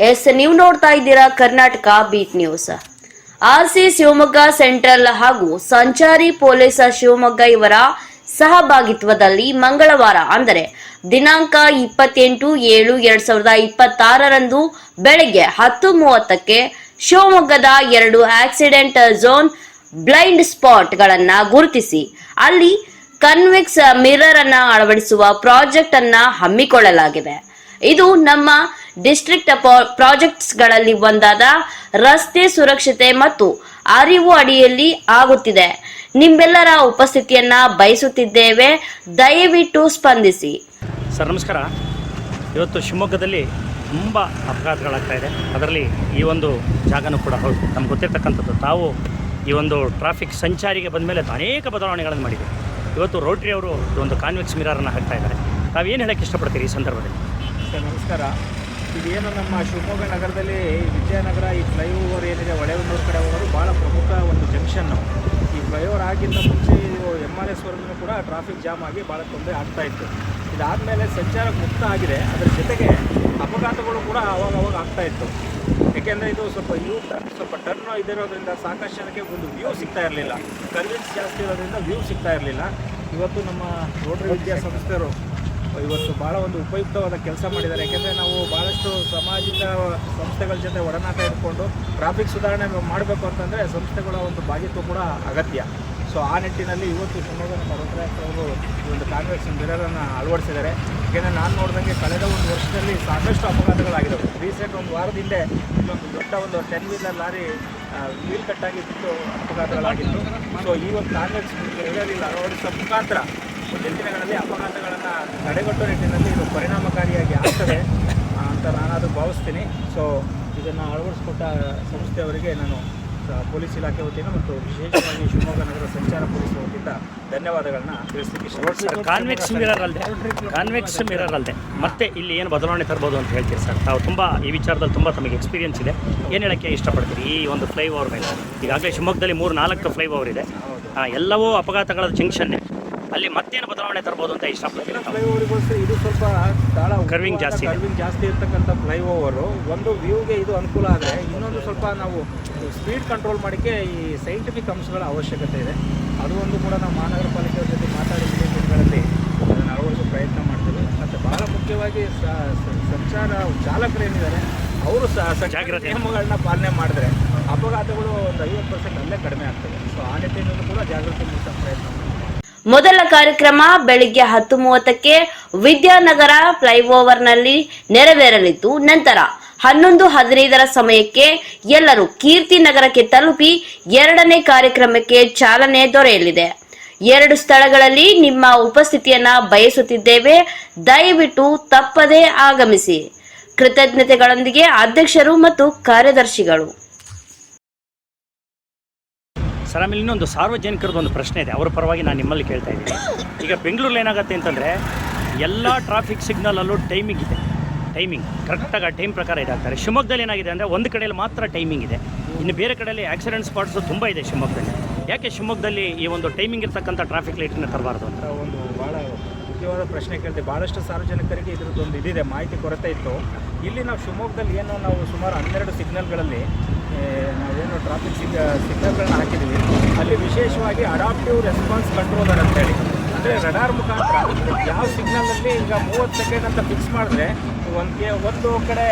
S ನೀವು ನೋಡ್ತಾ ಇದ್ದೀರಾ Karnataka beat news. RC Shivamogga central ಹಾಗೂ ಸಂಚಾರಿ ಪೊಲೀಸ್ ಶಿವಮೊಗ್ಗ ಇವರ ಸಹಭಾಗಿತ್ವದಲ್ಲಿ ಮಂಗಳವಾರ ಅಂದರೆ ದಿನಾಂಕ 28/7/2026 ಬೆಳಗ್ಗೆ 10:30ಕ್ಕೆ ಶಿವಮೊಗ್ಗದ 2 ಆಕ್ಸಿಡೆಂಟ್ ಝೋನ್ ಬ್ಲೈಂಡ್ ಸ್ಪಾಟ್ ಗಳನ್ನ ಗುರುತಿಸಿ ಅಲ್ಲಿ ಕನ್ವೆಕ್ಸ್ ಮಿರರ್ ಅನ್ನ ಅಳವಡಿಸುವ ಪ್ರಾಜೆಕ್ಟ್ ಅನ್ನ ಹಮ್ಮಿಕೊಳ್ಳಲಾಗಿದೆ. ಇದು ನಮ್ಮ ಡಿಸ್ಟ್ರಿಕ್ಟ್ ಪ್ರಾಜೆಕ್ಟ್ಸ್ ಗಳಲ್ಲಿ ಒಂದಾದ ರಸ್ತೆ ಸುರಕ್ಷತೆ ಮತ್ತು ಅರಿವು ಅಡಿಯಲ್ಲಿ ಆಗುತ್ತಿದೆ. ನಿಮ್ಮೆಲ್ಲರ ಉಪಸ್ಥಿತಿಯನ್ನ ಬಯಸುತ್ತಿದ್ದೇವೆ. ದಯವಿಟ್ಟು ಸ್ಪಂದಿಸಿ. ಸರ್ ನಮಸ್ಕಾರ. ಇವತ್ತು ಶಿವಮೊಗ್ಗದಲ್ಲಿ ತುಂಬ ಅಪಘಾತಗಳಾಗ್ತಾ ಇದೆ. ಅದರಲ್ಲಿ ಈ ಒಂದು ಜಾಗನೂ ಕೂಡ ಹೌದು. ನಮ್ಗೆ ಗೊತ್ತಿರ್ತಕ್ಕಂಥದ್ದು ತಾವು ಈ ಒಂದು ಟ್ರಾಫಿಕ್ ಸಂಚಾರಿಗೆ ಬಂದ ಮೇಲೆ ಅನೇಕ ಬದಲಾವಣೆಗಳನ್ನು ಮಾಡಿದ್ದೀವಿ. ಇವತ್ತು ರೋಟ್ರಿ ಅವರು ಒಂದು ಕಾನ್ವೆಕ್ಸ್ ಮಿರರನ್ನು ಹಾಕ್ತಾ ಇದ್ದಾರೆ. ತಾವೇನು ಹೇಳೋಕ್ಕೆ ಇಷ್ಟಪಡ್ತೀರಿ ಈ ಸಂದರ್ಭದಲ್ಲಿ? ಸರ್ ನಮಸ್ಕಾರ. ಇದೇನು ನಮ್ಮ ಶಿವಮೊಗ್ಗ ನಗರದಲ್ಲಿ ವಿಜಯನಗರ ಈ ಫ್ಲೈಓವರ್ ಏನಿದೆ ಹೊಳೆಹೊನ್ನೂರು ಕಡೆ ಹೋಗೋದು ಭಾಳ ಪ್ರಮುಖ ಒಂದು ಜಂಕ್ಷನ್ನು. ಈ ಫ್ಲೈಓವರ್ ಆಗಿಂದ ಮುಂಚೆ MRS ವರೆಗೂ ಕೂಡ ಟ್ರಾಫಿಕ್ ಜಾಮ್ ಆಗಿ ಭಾಳ ತೊಂದರೆ ಆಗ್ತಾಯಿತ್ತು. ಇದಾದಮೇಲೆ ಸಂಚಾರ ಮುಕ್ತ ಆಗಿದೆ. ಅದರ ಜೊತೆಗೆ ಅಪಘಾತಗಳು ಕೂಡ ಅವಾಗ ಆಗ್ತಾಯಿತ್ತು. ಏಕೆಂದರೆ ಇದು ಸ್ವಲ್ಪ ಟರ್ನ್ ಇದಿರೋದ್ರಿಂದ ಸಾಕಷ್ಟು ಜನಕ್ಕೆ ಒಂದು ವ್ಯೂ ಸಿಗ್ತಾ ಇರಲಿಲ್ಲ. ಕನ್ವಿನ್ಸ್ ಜಾಸ್ತಿ ಇರೋದ್ರಿಂದ ವ್ಯೂ ಸಿಗ್ತಾ ಇರಲಿಲ್ಲ. ಇವತ್ತು ನಮ್ಮ ರೋಟರಿ ವಿದ್ಯಾಸಂಸ್ಥೆಯವರು ಇವತ್ತು ಭಾಳ ಒಂದು ಉಪಯುಕ್ತವಾದ ಕೆಲಸ ಮಾಡಿದ್ದಾರೆ. ಯಾಕೆಂದರೆ ನಾವು ಭಾಳಷ್ಟು ಸಾಮಾಜಿಕ ಸಂಸ್ಥೆಗಳ ಜೊತೆ ಒಡನಾಟ ಇಟ್ಕೊಂಡು ಟ್ರಾಫಿಕ್ ಸುಧಾರಣೆ ಮಾಡಬೇಕು ಅಂತಂದರೆ ಸಂಸ್ಥೆಗಳ ಒಂದು ಭಾಗಿತ್ವ ಕೂಡ ಅಗತ್ಯ. ಸೊ ಆ ನಿಟ್ಟಿನಲ್ಲಿ ಇವತ್ತು ಶಿವಮೊಗ್ಗ ನಮ್ಮ ರೋಟರಿ ಅವರು ಈ ಒಂದು ಕಾನ್ವೆಕ್ಸ್ ಮಿರರನ್ನು ಅಳವಡಿಸಿದ್ದಾರೆ. ಯಾಕೆಂದರೆ ನಾನು ನೋಡಿದಂಗೆ ಕಳೆದ ಒಂದು ವರ್ಷದಲ್ಲಿ ಸಾಕಷ್ಟು ಅಪಘಾತಗಳಾಗಿದ್ದವು. ರೀಸೆಂಟ್ ಒಂದು ವಾರದ ಹಿಂದೆ ಇಲ್ಲೊಂದು ದೊಡ್ಡ ಒಂದು 10 ವೀಲರ್ ಲಾರಿ ವೀಲ್ ಕಟ್ಟಾಗಿ ಬಿಟ್ಟು ಅಪಘಾತಗಳಾಗಿತ್ತು. ಸೊ ಈ ಒಂದು ಕಾನ್ವೆಕ್ಸ್ ಮಿರರಲ್ಲಿ ಅಳವಡಿಸುವ ಮುಖಾಂತರ ಮುಂದಿನ ದಿನಗಳಲ್ಲಿ ಅಪಘಾತಗಳನ್ನು ತಡೆಗಟ್ಟುವ ನಿಟ್ಟಿನಲ್ಲಿ ಇದು ಪರಿಣಾಮಕಾರಿಯಾಗಿ ಆಗ್ತದೆ ಅಂತ ನಾನದು ಭಾವಿಸ್ತೀನಿ. ಸೊ ಇದನ್ನು ಅಳವಡಿಸಿಕೊಟ್ಟ ಸಂಸ್ಥೆಯವರಿಗೆ ನಾನು ಪೊಲೀಸ್ ಇಲಾಖೆ ವತಿಯಿಂದ ಮತ್ತು ವಿಶೇಷವಾಗಿ ಶಿವಮೊಗ್ಗ ನಗರ ಸಂಚಾರ ಪೊಲೀಸ್ ವತಿಯಿಂದ ಧನ್ಯವಾದಗಳನ್ನ ತಿಳಿಸ್ಲಿಕ್ಕೆ ಇಷ್ಟಪಡ್ತೀನಿ. ಕಾನ್ವೆಕ್ಸ್ ಮಿರರ್ ಅಲ್ಲದೆ ಮತ್ತೆ ಇಲ್ಲಿ ಏನು ಬದಲಾವಣೆ ತರ್ಬೋದು ಅಂತ ಹೇಳ್ತೀರಿ ಸರ್? ತಾವು ತುಂಬ ಈ ವಿಚಾರದಲ್ಲಿ ತುಂಬ ತಮಗೆ ಎಕ್ಸ್ಪೀರಿಯನ್ಸ್ ಇದೆ. ಏನು ಹೇಳೋಕ್ಕೆ ಇಷ್ಟಪಡ್ತೀರಿ ಈ ಒಂದು ಫ್ಲೈಓವರ್ ಮೇಲೆ? ಈಗಾಗಲೇ ಶಿವಮೊಗ್ಗದಲ್ಲಿ 3-4 ಫ್ಲೈಓವರ್ ಇದೆ. ಎಲ್ಲವೂ ಅಪಘಾತಗಳ ಜಂಕ್ಷನ್ನೇ. ಅಲ್ಲಿ ಮತ್ತೇನು ಬದಲಾವಣೆ ತರ್ಬೋದು ಅಂತ ಇಷ್ಟಪಡ್ತೀನಿ. ಫ್ಲೈಓವರ್ಗೋಸ್ಕರ ಇದು ಸ್ವಲ್ಪ ಕರ್ವಿಂಗ್ ಜಾಸ್ತಿ ಇರ್ತಕ್ಕಂಥ ಫ್ಲೈಓವರು. ಒಂದು ವ್ಯೂಗೆ ಇದು ಅನುಕೂಲ ಆದರೆ ಇನ್ನೊಂದು ಸ್ವಲ್ಪ ನಾವು ಸ್ಪೀಡ್ ಕಂಟ್ರೋಲ್ ಮಾಡೋಕ್ಕೆ ಈ ಸೈಂಟಿಫಿಕ್ ಅಂಶಗಳ ಅವಶ್ಯಕತೆ ಇದೆ. ಅದು ಒಂದು ಕೂಡ ನಾವು ಮಹಾನಗರ ಪಾಲಿಕೆಯ ಜೊತೆ ಮಾತಾಡಿ ದಿನಗಳಲ್ಲಿ ಅದನ್ನು ಅಳವಡಿಸೋ ಪ್ರಯತ್ನ ಮಾಡ್ತೀವಿ. ಮತ್ತು ಭಾಳ ಮುಖ್ಯವಾಗಿ ಸಂಚಾರ ಚಾಲಕರೇನಿದ್ದಾರೆ ಅವರು ಜಾಗ್ರತೆ ನಿಯಮಗಳನ್ನ ಪಾಲನೆ ಮಾಡಿದ್ರೆ ಅಪಘಾತಗಳು ಒಂದು 50% ಅಲ್ಲೇ ಕಡಿಮೆ ಆಗ್ತದೆ. ಸೊ ಆ ನಿಟ್ಟಿನಲ್ಲೂ ಕೂಡ ಜಾಗೃತಿ ಮೂಡಿಸೋ ಪ್ರಯತ್ನ ಮಾಡ್ತೀವಿ. ಮೊದಲ ಕಾರ್ಯಕ್ರಮ ಬೆಳಿಗ್ಗೆ 10:30ಕ್ಕೆ ವಿದ್ಯಾನಗರ ಫ್ಲೈಓವರ್ನಲ್ಲಿ ನೆರವೇರಲಿದ್ದು, ನಂತರ 11:15 ಸಮಯಕ್ಕೆ ಎಲ್ಲರೂ ಕೀರ್ತಿ ನಗರಕ್ಕೆ ತಲುಪಿ 2ನೇ ಕಾರ್ಯಕ್ರಮಕ್ಕೆ ಚಾಲನೆ ದೊರೆಯಲಿದೆ. 2 ಸ್ಥಳಗಳಲ್ಲಿ ನಿಮ್ಮ ಉಪಸ್ಥಿತಿಯನ್ನ ಬಯಸುತ್ತಿದ್ದೇವೆ. ದಯವಿಟ್ಟು ತಪ್ಪದೇ ಆಗಮಿಸಿ. ಕೃತಜ್ಞತೆಗಳೊಂದಿಗೆ ಅಧ್ಯಕ್ಷರು ಮತ್ತು ಕಾರ್ಯದರ್ಶಿಗಳು. ಸರ್ ಆಮೇಲೆ ಇನ್ನೊಂದು ಸಾರ್ವಜನಿಕರದ್ದು ಒಂದು ಪ್ರಶ್ನೆ ಇದೆ. ಅವರ ಪರವಾಗಿ ನಾನು ನಿಮ್ಮಲ್ಲಿ ಕೇಳ್ತಾ ಇದ್ದೀನಿ. ಈಗ ಬೆಂಗಳೂರಲ್ಲಿ ಏನಾಗುತ್ತೆ ಅಂತಂದರೆ ಎಲ್ಲ ಟ್ರಾಫಿಕ್ ಸಿಗ್ನಲಲ್ಲೂ ಟೈಮಿಂಗ್ ಇದೆ. ಟೈಮಿಂಗ್ ಕರೆಕ್ಟಾಗಿ ಆ ಟೈಮ್ ಪ್ರಕಾರ ಇದಾಗ್ತಾರೆ. ಶಿವಮೊಗ್ಗದಲ್ಲಿ ಏನಾಗಿದೆ ಅಂದರೆ ಒಂದು ಕಡೆಯಲ್ಲಿ ಮಾತ್ರ ಟೈಮಿಂಗ್ ಇದೆ. ಇನ್ನು ಬೇರೆ ಕಡೆಯಲ್ಲಿ ಆಕ್ಸಿಡೆಂಟ್ ಸ್ಪಾಟ್ಸು ತುಂಬ ಇದೆ ಶಿವಮೊಗ್ಗದಲ್ಲಿ. ಯಾಕೆ ಶಿವಮೊಗ್ಗದಲ್ಲಿ ಈ ಒಂದು ಟೈಮಿಂಗ್ ಇರ್ತಕ್ಕಂಥ ಟ್ರಾಫಿಕ್ ಲೈಟನ್ನು ತರಬಾರ್ದು ಅಂತ ಒಂದು ಭಾಳ ಮುಖ್ಯವಾದ ಪ್ರಶ್ನೆ ಕೇಳ್ತೀವಿ. ಭಾಳಷ್ಟು ಸಾರ್ವಜನಿಕರಿಗೆ ಇದ್ರದ್ದೊಂದು ಇದಿದೆ, ಮಾಹಿತಿ ಕೊರತೆ ಇತ್ತು. ಇಲ್ಲಿ ನಾವು ಶಿವಮೊಗ್ಗದಲ್ಲಿ ಏನು ನಾವು ಸುಮಾರು 12 ಸಿಗ್ನಲ್ಗಳಲ್ಲಿ ನಾವೇನು ಟ್ರಾಫಿಕ್ ಸಿಗ್ನಲ್ಗಳನ್ನ ಹಾಕಿದ್ದೀವಿ. ಅಲ್ಲಿ ವಿಶೇಷವಾಗಿ ಅಡಾಪ್ಟಿವ್ ರೆಸ್ಪಾನ್ಸ್ ಕಂಟ್ರೋಲರ್ ಅಂತೇಳಿ, ಅಂದರೆ ರಡಾರ್ ಮುಖಾಂತರ ಯಾವ ಸಿಗ್ನಲಲ್ಲಿ ಈಗ 30 ಸೆಕೆಂಡ್ ಅಂತ ಫಿಕ್ಸ್ ಮಾಡಿದ್ರೆ ಒಂದು ಕಡೆ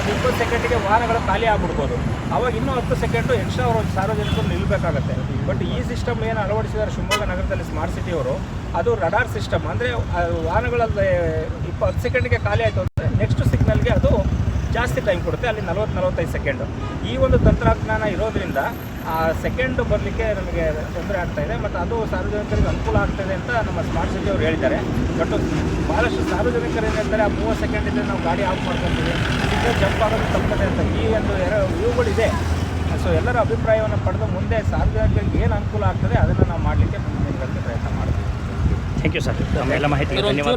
20 ಸೆಕೆಂಡಿಗೆ ವಾಹನಗಳು ಖಾಲಿ ಆಗ್ಬಿಡ್ಬೋದು. ಅವಾಗ ಇನ್ನೂ 10 ಸೆಕೆಂಡು ಎಕ್ಸ್ಟ್ರಾ ಅವರು ಸಾರ್ವಜನಿಕರು ನಿಲ್ಲಬೇಕಾಗತ್ತೆ. ಬಟ್ ಈ ಸಿಸ್ಟಮ್ ಏನು ಅಳವಡಿಸಿದ್ದಾರೆ ಶಿವಮೊಗ್ಗ ನಗರದಲ್ಲಿ ಸ್ಮಾರ್ಟ್ ಸಿಟಿಯವರು, ಅದು ರಡಾರ್ ಸಿಸ್ಟಮ್. ಅಂದರೆ ವಾಹನಗಳಲ್ಲಿ 10 ಸೆಕೆಂಡಿಗೆ ಖಾಲಿ ಆಯಿತು ಅಂದರೆ ನೆಕ್ಸ್ಟ್ ಸಿಗ್ನಲ್ಗೆ ಅದು ಜಾಸ್ತಿ ಟೈಮ್ ಕೊಡುತ್ತೆ. ಅಲ್ಲಿ 40-45 ಸೆಕೆಂಡು. ಈ ಒಂದು ತಂತ್ರಜ್ಞಾನ ಇರೋದ್ರಿಂದ ಆ ಸೆಕೆಂಡ್ ಬರಲಿಕ್ಕೆ ನಮಗೆ ತೊಂದರೆ ಆಗ್ತಾಯಿದೆ. ಮತ್ತು ಅದು ಸಾರ್ವಜನಿಕರಿಗೆ ಅನುಕೂಲ ಆಗ್ತಾಯಿದೆ ಅಂತ ನಮ್ಮ ಸ್ಮಾರ್ಟ್ ಸಿಟಿ ಅವರು ಹೇಳಿದ್ದಾರೆ. ಬಟ್ ಭಾಳಷ್ಟು ಸಾರ್ವಜನಿಕರು ಏನು ಹೇಳ್ತಾರೆ, 30 ಸೆಕೆಂಡಿಂದ ನಾವು ಗಾಡಿ ಆಫ್ ಮಾಡ್ಕೊತೀವಿ, ಸಿಗ್ನಲ್ ಜಂಪ್ ಆಗೋದು ತಪ್ಪದೆ ಅಂತ ಈ ಒಂದು ವ್ಯೂಗಳಿದೆ. ಸೊ ಎಲ್ಲರ ಅಭಿಪ್ರಾಯವನ್ನು ಪಡೆದು ಮುಂದೆ ಸಾರ್ವಜನಿಕರಿಗೆ ಏನು ಅನುಕೂಲ ಆಗ್ತದೆ ಅದನ್ನು ನಾವು ಮಾಡಲಿಕ್ಕೆ ಮುಂದಿನ ಪ್ರಯತ್ನ ಮಾಡ್ತೀವಿ. Thank you sir. ಎಲ್ಲ ಮಾಹಿತಿ ಧನ್ಯವಾದ.